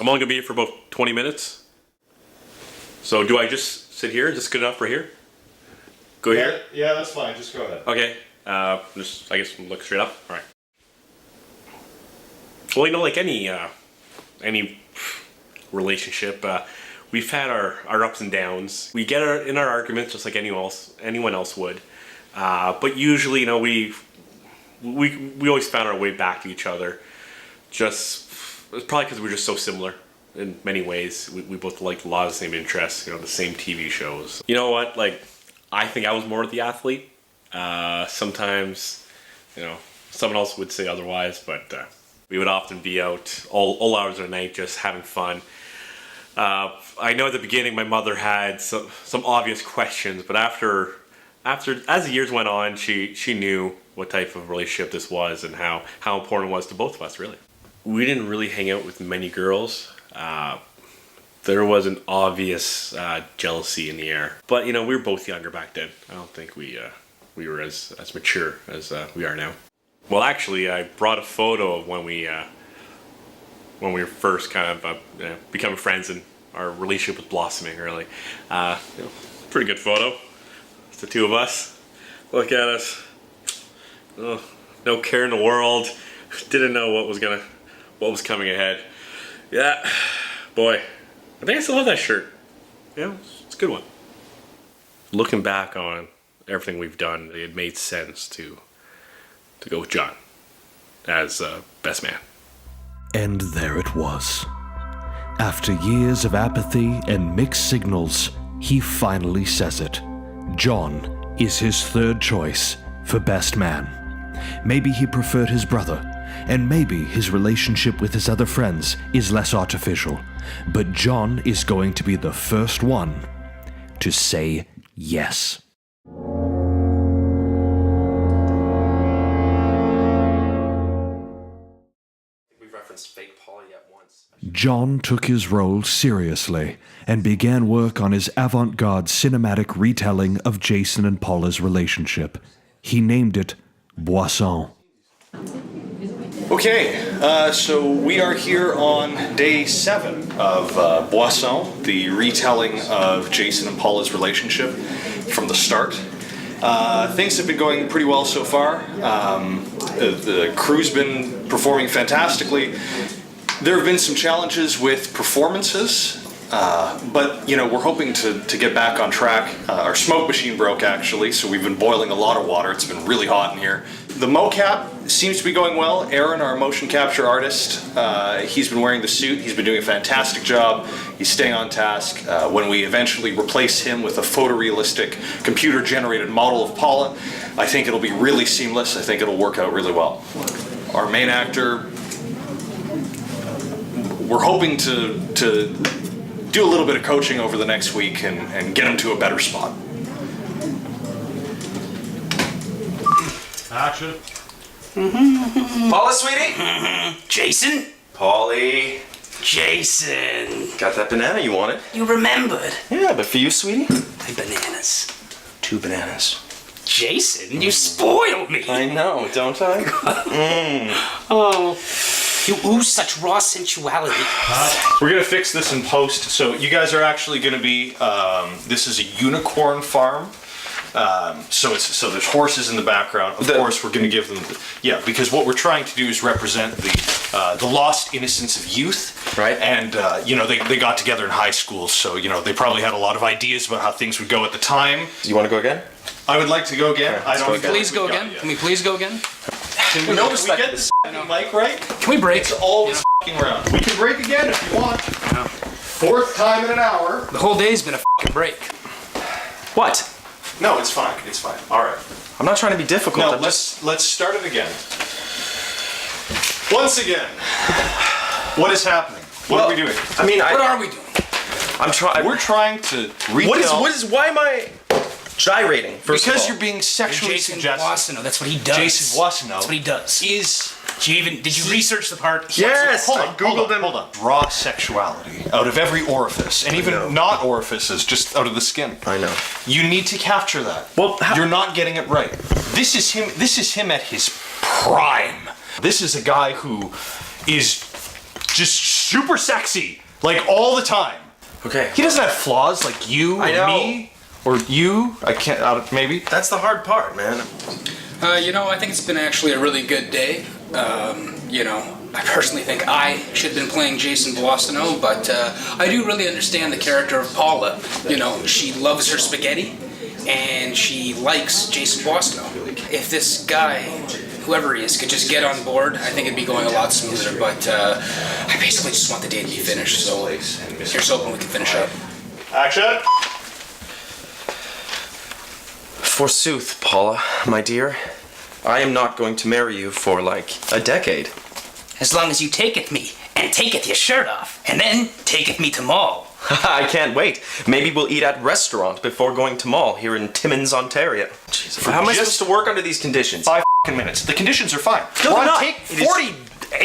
I'm only gonna be here for about 20 minutes. So do I just sit here? Is this good enough for here? Go here? Yeah, that's fine. Just go ahead. Okay. Just, I guess, look straight up. All right. Well, you know, like any relationship, we've had our ups and downs. We get in our arguments just like anyone else would. But usually, you know, we always found our way back to each other. It's probably because we're just so similar in many ways. We both like a lot of the same interests, you know, the same TV shows. You know what? Like, I think I was more the athlete. Sometimes, you know, someone else would say otherwise, but we would often be out all hours of the night just having fun. I know at the beginning my mother had some obvious questions, but after as the years went on, she knew what type of relationship this was and how important it was to both of us, really. We didn't really hang out with many girls. There was an obvious jealousy in the air, but you know, we were both younger back then. I don't think we were as mature as we are now. Well, actually, I brought a photo of when we were first kind of becoming friends and our relationship was blossoming, really. You know, pretty good photo. It's the two of us. Look at us. Oh, no care in the world. Didn't know what was coming ahead. Yeah, boy. I think I still have that shirt. Yeah, it's a good one. Looking back on everything we've done, it made sense to go with John as best man. And there it was. After years of apathy and mixed signals, he finally says it. John is his third choice for best man. Maybe he preferred his brother, and maybe his relationship with his other friends is less artificial, but John is going to be the first one to say yes. We've referenced fake Paula yet once. John took his role seriously and began work on his avant-garde cinematic retelling of Jason and Paula's relationship. He named it Boisson. Okay, so we are here on day 7 of Boisson, the retelling of Jason and Paula's relationship from the start. Things have been going pretty well so far. The crew's been performing fantastically. There have been some challenges with performances, but you know, we're hoping to get back on track. Our smoke machine broke actually, so we've been boiling a lot of water. It's been really hot in here. The mocap seems to be going well. Aaron, our motion capture artist, he's been wearing the suit. He's been doing a fantastic job. He's staying on task. When we eventually replace him with a photorealistic computer-generated model of Paula, I think it'll be really seamless. I think it'll work out really well. Our main actor, we're hoping to do a little bit of coaching over the next week and get him to a better spot. Action. Paula, sweetie? Jason? Paulie. Jason. Got that banana you wanted? You remembered. Yeah, but for you, sweetie? My bananas. 2 bananas. Jason, you spoil me. I know, don't I? Oh. You ooze such raw sensuality. We're gonna fix this in post. So you guys are actually gonna be, this is a unicorn farm. So there's horses in the background. Of course, we're going to give them, because what we're trying to do is represent the lost innocence of youth, right? And you know, they got together in high school, so you know they probably had a lot of ideas about how things would go at the time. You want to go again? I would like to go again. Can we please go again? Can we get this mic right? Can we break? It's always round. We can break again if you want. No. 4th time in an hour. The whole day's been a break. What? No, it's fine. It's fine. All right. I'm not trying to be difficult. No, let's start it again. Once again. What is happening? What are we doing? I mean, what are we doing? We're trying to retell. Why am I gyrating? Because you're being sexually Jason suggestive. Boissonneau, that's what he does. Jason Boissonneau. That's what he does. Did you research the part? Yes, I googled him. Hold on. Raw sexuality out of every orifice, and even not orifices, just out of the skin. I know. You need to capture that. Well, you're not getting it right. This is him. This is him at his prime. This is a guy who is just super sexy, like all the time. Okay. He doesn't have flaws like you or I know. me or you. I can't. Maybe. That's the hard part, man. I think it's been actually a really good day. I personally think I should have been playing Jason Boissonneau, but I do really understand the character of Paula. She loves her spaghetti, and she likes Jason Boissonneau. If this guy, whoever he is, could just get on board, I think it'd be going a lot smoother, but I basically just want the day to be finished, so here's hoping we can finish up. Action. Forsooth, Paula, my dear, I am not going to marry you for like a decade. As long as you taketh me, and taketh your shirt off, and then taketh me to mall. I can't wait. Maybe we'll eat at restaurant before going to mall here in Timmins, Ontario. Jesus. How am I supposed to work under these conditions? 5 minutes. The conditions are fine. No, We're they're on not. take It is 48.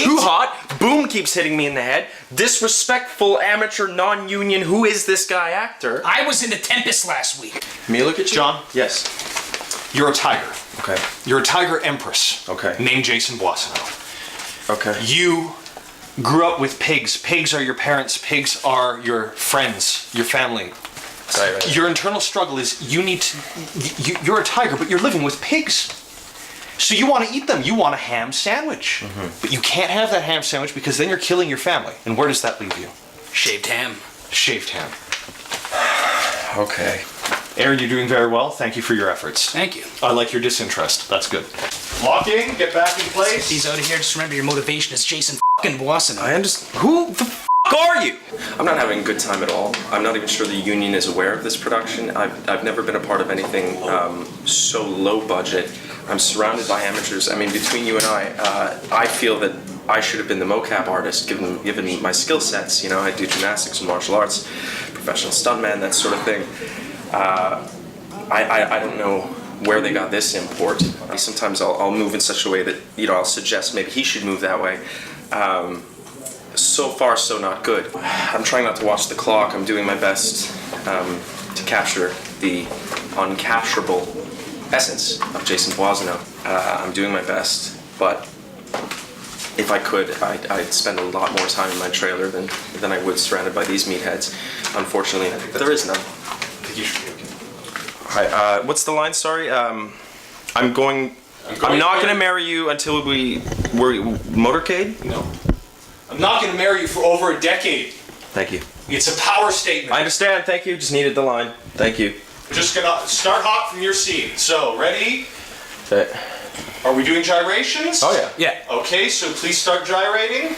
Too hot. Boom keeps hitting me in the head. Disrespectful amateur non-union. Who is this guy actor? I was in the Tempest last week. Me look at you? John? Yes. You're a tiger. Okay. You're a tiger empress. Okay. Named Jason Boissonneau. Okay. You grew up with pigs. Pigs are your parents. Pigs are your friends, your family. Right. Your internal struggle is you're a tiger, but you're living with pigs. So you want to eat them. You want a ham sandwich. But you can't have that ham sandwich because then you're killing your family. And where does that leave you? Shaved ham. Shaved ham. Okay. Aaron, you're doing very well. Thank you for your efforts. Thank you. I like your disinterest. That's good. Lock in, get back in place. He's out of here. Just remember your motivation is Jason fucking Boissonneau. I understand. Who the f*** are you? I'm not having a good time at all. I'm not even sure the union is aware of this production. I've never been a part of anything so low budget. I'm surrounded by amateurs. I mean, between you and I feel that I should have been the mocap artist, given my skill sets. I do gymnastics and martial arts, professional stuntman, that sort of thing. I don't know where they got this import. Sometimes I'll move in such a way that I'll suggest maybe he should move that way. So far, so not good. I'm trying not to watch the clock. I'm doing my best to capture the uncapturable essence of Jason Boissonneau. I'm doing my best, but if I could, I'd spend a lot more time in my trailer than I would surrounded by these meatheads. Unfortunately, there is none. I think you should be okay. Hi, what's the line? Sorry. I'm not going to marry you until we're motorcade? No. I'm not going to marry you for over a decade. Thank you. It's a power statement. I understand. Thank you. Just needed the line. Thank you. We're just going to start hot from your scene. So, ready? Okay. Are we doing gyrations? Oh, yeah. Yeah. Okay, so please start gyrating.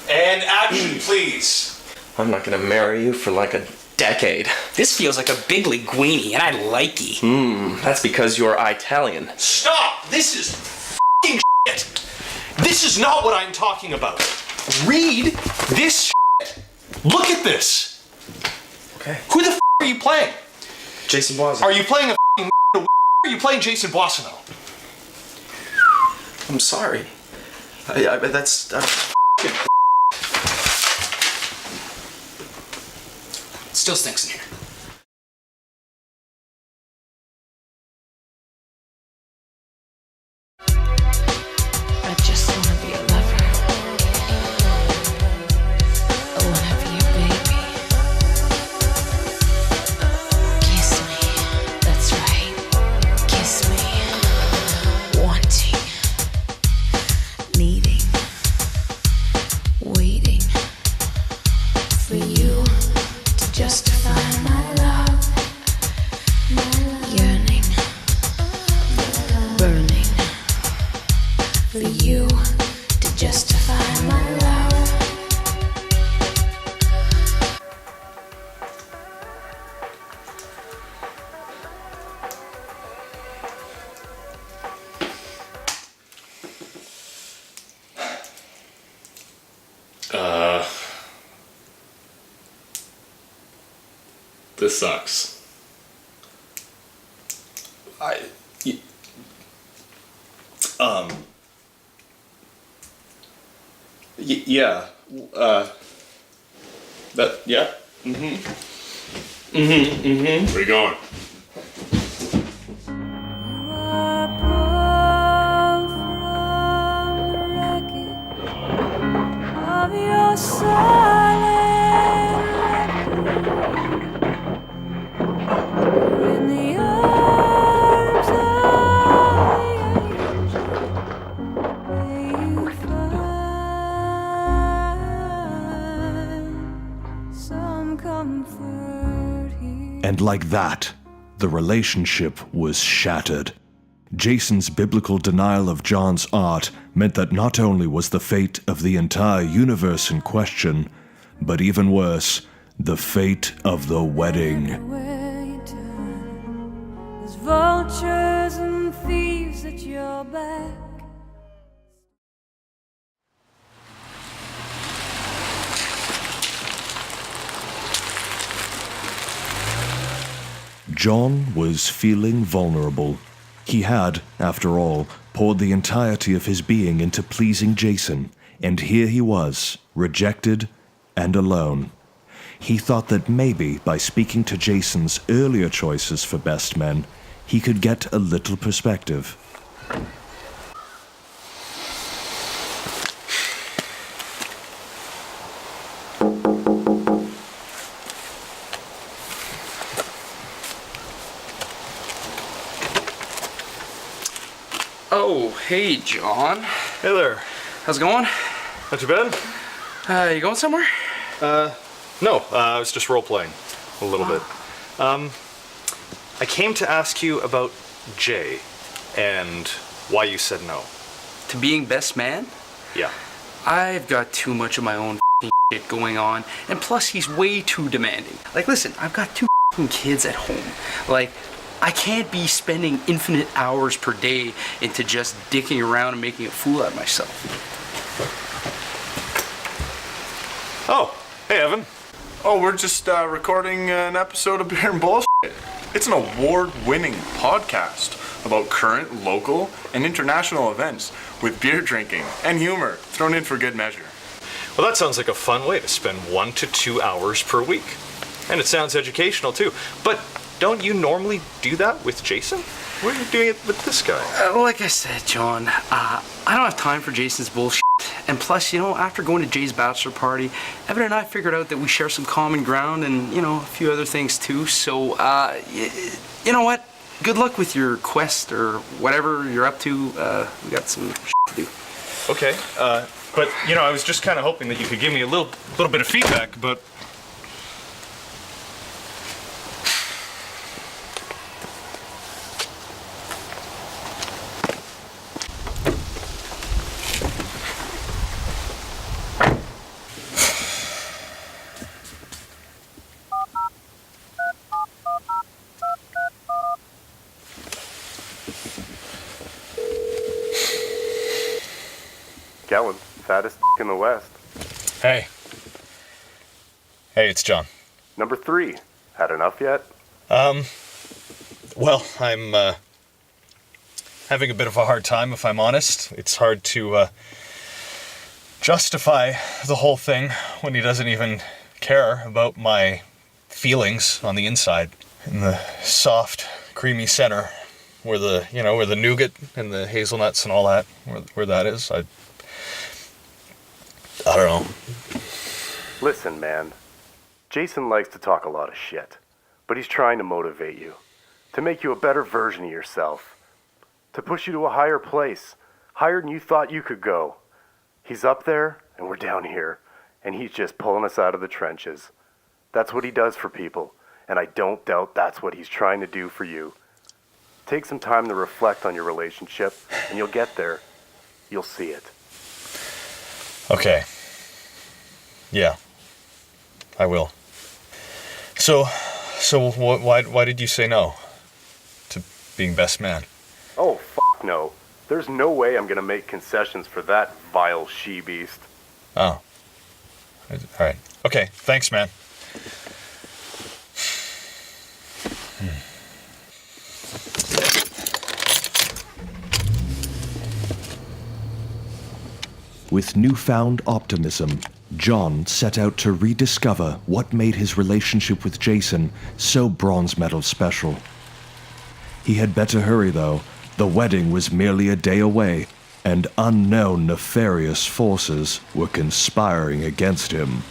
And action, please. I'm not going to marry you for like a decade. This feels like a big linguine, and I like ye. That's because you're Italian. Stop! This is f***ing shit! This is not what I'm talking about. Read this shit. Look at this. Okay. Who the f*** are you playing? Jason Boissonneau. Are you playing a f***ing or are you playing Jason Boissonneau? I'm sorry. That's... Still stinks in here. I just wanna be a lover. I wanna be a baby. Kiss me, that's right. Kiss me. Wanting, needing, waiting for you to justify my love. Yearning, burning for you to justify my love. This sucks. Yeah. Yeah. Where you going? And like that, the relationship was shattered. Jason's biblical denial of John's art meant that not only was the fate of the entire universe in question, but even worse, the fate of the wedding. Everywhere you turn, there's vultures and thieves at your back. John was feeling vulnerable. He had, after all, poured the entirety of his being into pleasing Jason, and here he was, rejected and alone. He thought that maybe by speaking to Jason's earlier choices for best men, he could get a little perspective. Oh, hey, John. Hey there. How's it going? Not too bad? You going somewhere? No, I was just role-playing a little bit. I came to ask you about Jay and why you said no. To being best man? Yeah. I've got too much of my own shit going on, and plus he's way too demanding. Like, listen, I've got two kids at home. Like, I can't be spending infinite hours per day into just dicking around and making a fool out of myself. Oh, hey Evan. Oh, we're just recording an episode of Beer and Bullshit. It's an award-winning podcast about current, local, and international events with beer drinking and humor thrown in for good measure. Well, that sounds like a fun way to spend 1 to 2 hours per week. And it sounds educational too. But don't you normally do that with Jason? Why are you doing it with this guy? Like I said, John, I don't have time for Jason's bullshit. And plus, you know, after going to Jay's bachelor party, Evan and I figured out that we share some common ground and, you know, a few other things too. So, you know what? Good luck with your quest or whatever you're up to. We got some shit to do. Okay, but you know, I was just kind of hoping that you could give me a little bit of feedback, but Kellen, fattest in the West. hey, it's John. Number 3. Had enough yet? Well, I'm having a bit of a hard time, if I'm honest. It's hard to justify the whole thing when he doesn't even care about my feelings on the inside. In the soft, creamy center, where the nougat and the hazelnuts and all that, where that is, I don't know. Listen, man. Jason likes to talk a lot of shit, but he's trying to motivate you, to make you a better version of yourself, to push you to a higher place, higher than you thought you could go. He's up there, and we're down here, and he's just pulling us out of the trenches. That's what he does for people, and I don't doubt that's what he's trying to do for you. Take some time to reflect on your relationship, and you'll get there. You'll see it. Okay. Yeah, I will. So why did you say no to being best man? Oh, no. There's no way I'm gonna make concessions for that vile she-beast. Oh. All right. Okay, thanks, man. With newfound optimism, John set out to rediscover what made his relationship with Jason so bronze medal special. He had better hurry, though. The wedding was merely a day away, and unknown nefarious forces were conspiring against him.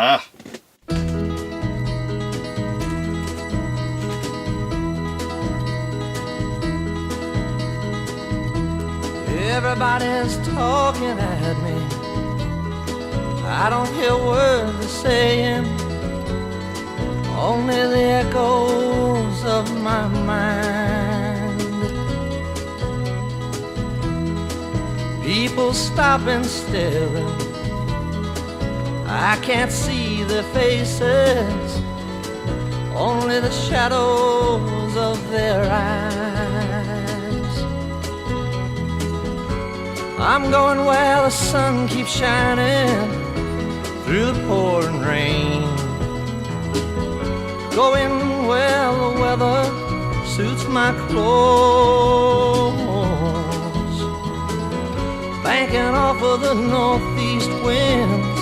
Uh-huh. Everybody's talking at me. I don't hear words they're saying, only the echoes of my mind. People stop and staring. I can't see their faces, only the shadows of their eyes. I'm going where the sun keeps shining through the pouring rain, going where the weather suits my clothes, banking off of the northeast winds,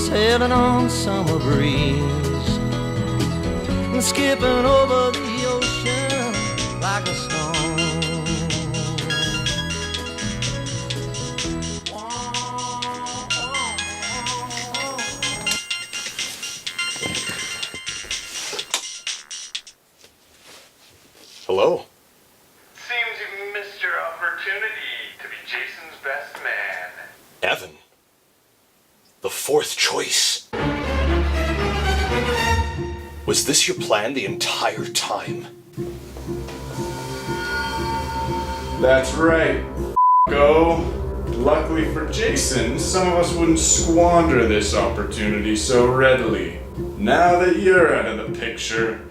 sailing on summer breeze, and skipping over the ocean like a stone. Hello? Seems you've missed your opportunity to be Jason's best man. Evan? The fourth choice? Was this your plan the entire time? That's right. Go. Luckily for Jason, some of us wouldn't squander this opportunity so readily. Now that you're out of the picture,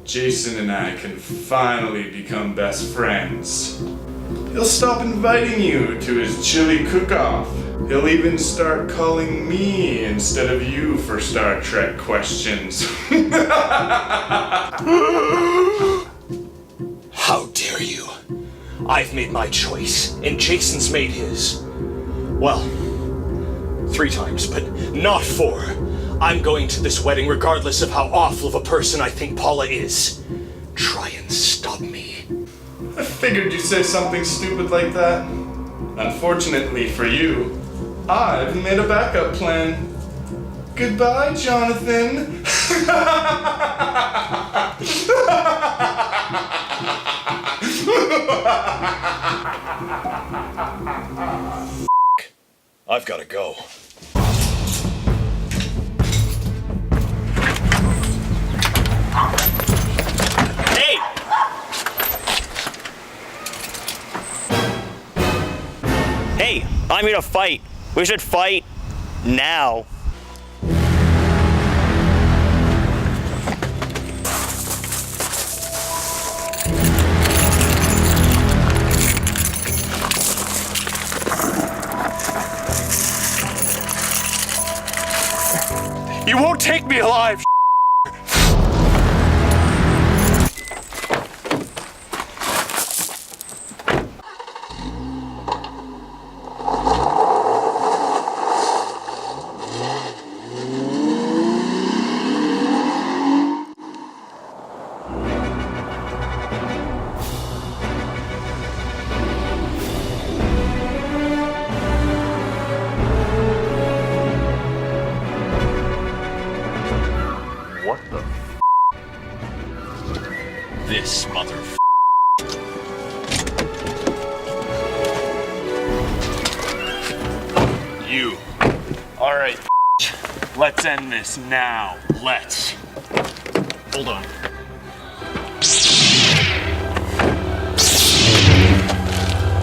Jason and I can finally become best friends. He'll stop inviting you to his chili cook-off. He'll even start calling me instead of you for Star Trek questions. How dare you? I've made my choice, and Jason's made his. Well, 3 times, but not 4. I'm going to this wedding regardless of how awful of a person I think Paula is. Try and stop me. I figured you'd say something stupid like that. Unfortunately for you, I've made a backup plan. Goodbye, Jonathan. I've gotta go. Hey! Hey, I'm here to fight. We should fight now. You won't take me alive. What the This mother. You. All right. Let's end this now. Let's. Hold on.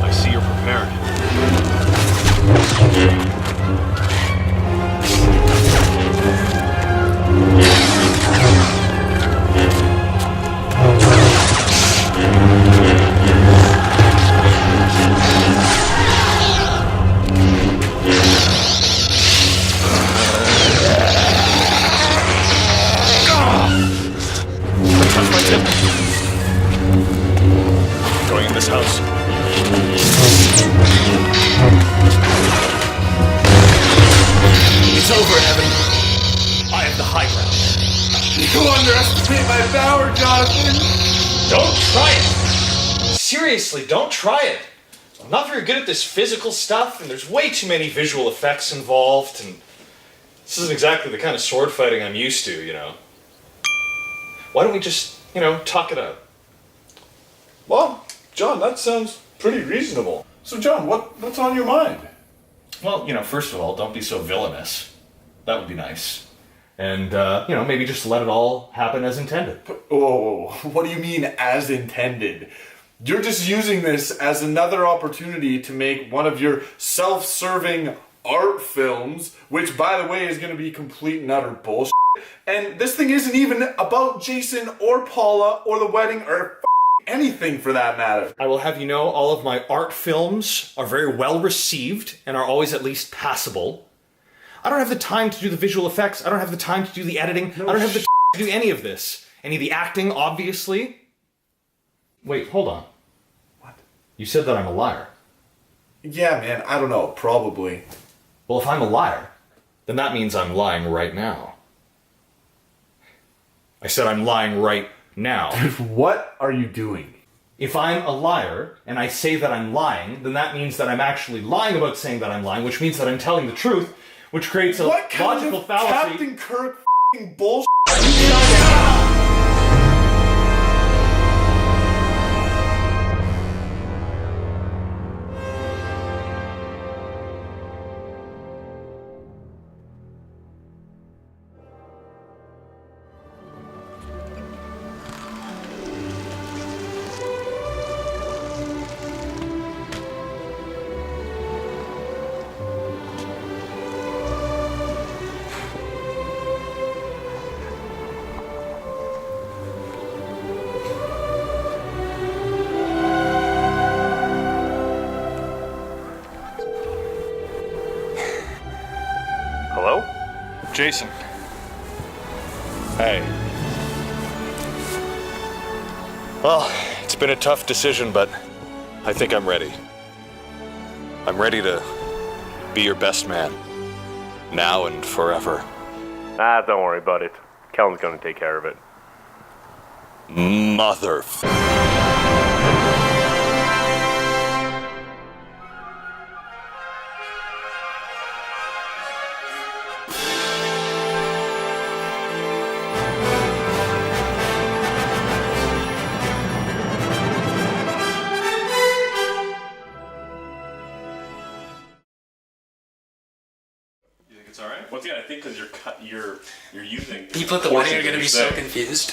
I see you're prepared. Going in this house. It's over, Evan. I have the high ground. You underestimate my power, Jonathan. Don't try it! Seriously, don't try it. I'm not very good at this physical stuff, and there's way too many visual effects involved, and This isn't exactly the kind of sword fighting I'm used to, you know. Why don't we just, talk it out? Well, John, that sounds pretty reasonable. So, John, what's on your mind? Well, first of all, don't be so villainous. That would be nice. And, maybe just let it all happen as intended. Oh, what do you mean, as intended? You're just using this as another opportunity to make one of your self-serving art films, which, by the way, is going to be complete and utter bullshit. And this thing isn't even about Jason or Paula or the wedding or anything for that matter. I will have you know all of my art films are very well received and are always at least passable. I don't have the time to do the visual effects. I don't have the time to do the editing. I don't have the to do any of this. Any of the acting, obviously. Wait, hold on. What? You said that I'm a liar. Yeah, man, I don't know, probably. Well, if I'm a liar, then that means I'm lying right now. I said I'm lying right now. What are you doing? If I'm a liar and I say that I'm lying, then that means that I'm actually lying about saying that I'm lying, which means that I'm telling the truth, which creates a what kind logical of fallacy. Captain Kirk bullshit? Hello? Jason. Hey. Well, it's been a tough decision, but I think I'm ready. I'm ready to be your best man. Now and forever. Ah, don't worry about it. Kellen's gonna take care of it. Mother... It's all right. Once again, I think because you're using. People at the wedding are going to be so confused.